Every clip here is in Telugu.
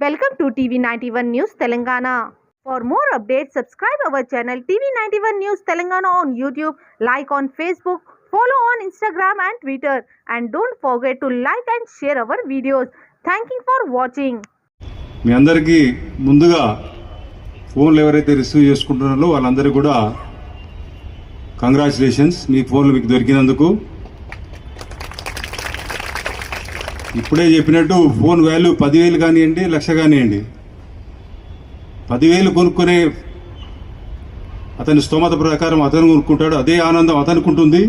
Welcome to TV91 News Telangana. For more updates, subscribe our channel TV91 News Telangana on YouTube, like on Facebook, follow on Instagram and Twitter, and don't forget to like and share our videos. Thank you for watching. మీ అందరికీ ముందుగా ఫోన్లు ఎవరైతే రిసీవ్ చేసుకుంటున్నారో వాళ్ళందరికీ కూడా కంగ్రాచులేషన్స్. మీ ఫోన్లు మీకు దొరికినందుకు. ఇప్పుడే చెప్పినట్టు ఫోన్ వాల్యూ 10,000 కానివ్వండి, 1,00,000 కానివ్వండి, 10,000 కొనుక్కునే అతని స్తోమత ప్రకారం అతను కొనుక్కుంటాడు, అదే ఆనందం అతనికి ఉంటుంది.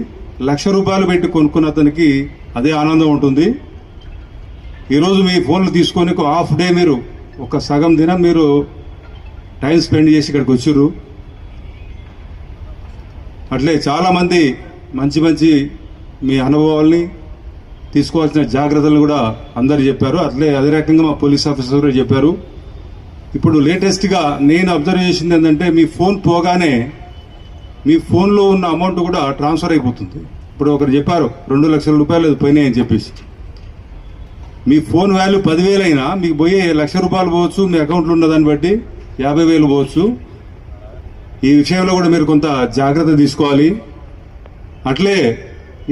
1,00,000 రూపాయలు పెట్టి కొనుక్కున్న అతనికి అదే ఆనందం ఉంటుంది. ఈరోజు మీ ఫోన్లు తీసుకొని ఒక హాఫ్ డే, మీరు ఒక సగం దినం మీరు టైం స్పెండ్ చేసి ఇక్కడికి వచ్చారు. అట్లే చాలామంది మంచి మంచి మీ అనుభవాల్ని, తీసుకోవాల్సిన జాగ్రత్తలు కూడా అందరు చెప్పారు. అదే రకంగా మా పోలీస్ ఆఫీసర్ కూడా చెప్పారు. ఇప్పుడు లేటెస్ట్గా నేను అబ్జర్వ్ చేసింది ఏంటంటే, మీ ఫోన్ పోగానే మీ ఫోన్లో ఉన్న అమౌంట్ కూడా ట్రాన్స్ఫర్ అయిపోతుంది. ఇప్పుడు ఒకరు చెప్పారు 2,00,000 రూపాయలు పోయినాయని చెప్పేసి. మీ ఫోన్ వాల్యూ 10,000 అయినా మీకు పోయే 1,00,000 రూపాయలు పోవచ్చు, మీ అకౌంట్లో ఉన్న దాన్ని బట్టి 50,000 పోవచ్చు. ఈ విషయంలో కూడా మీరు కొంత జాగ్రత్త తీసుకోవాలి. అట్లే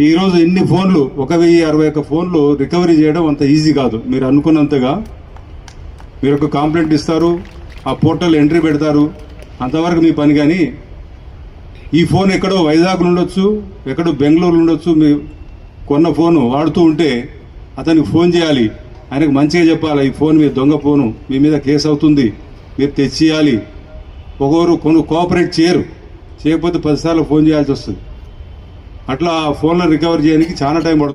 ఈరోజు ఇన్ని ఫోన్లు 1,061 ఫోన్లు రికవరీ చేయడం అంత ఈజీ కాదు. మీరు అనుకున్నంతగా మీరు ఒక కంప్లైంట్ ఇస్తారు, ఆ పోర్టల్ ఎంట్రీ పెడతారు, అంతవరకు మీ పని. కానీ ఈ ఫోన్ ఎక్కడో వైజాగ్లో ఉండొచ్చు, ఎక్కడో బెంగళూరులో ఉండొచ్చు. మీ కొన్న ఫోను వాడుతూ ఉంటే అతనికి ఫోన్ చేయాలి, ఆయనకు మంచిగా చెప్పాలి, ఈ ఫోన్ మీ దొంగ ఫోను, మీ మీద కేసు అవుతుంది, మీరు తెచ్చియాలి. ఒకరు కోఆపరేట్ చేయకపోతే 10 సార్లు ఫోన్ చేయాల్సి వస్తుంది. అట్లా ఫోన్లను రికవర్ చేయడానికి చాలా టైం పడుతుంది.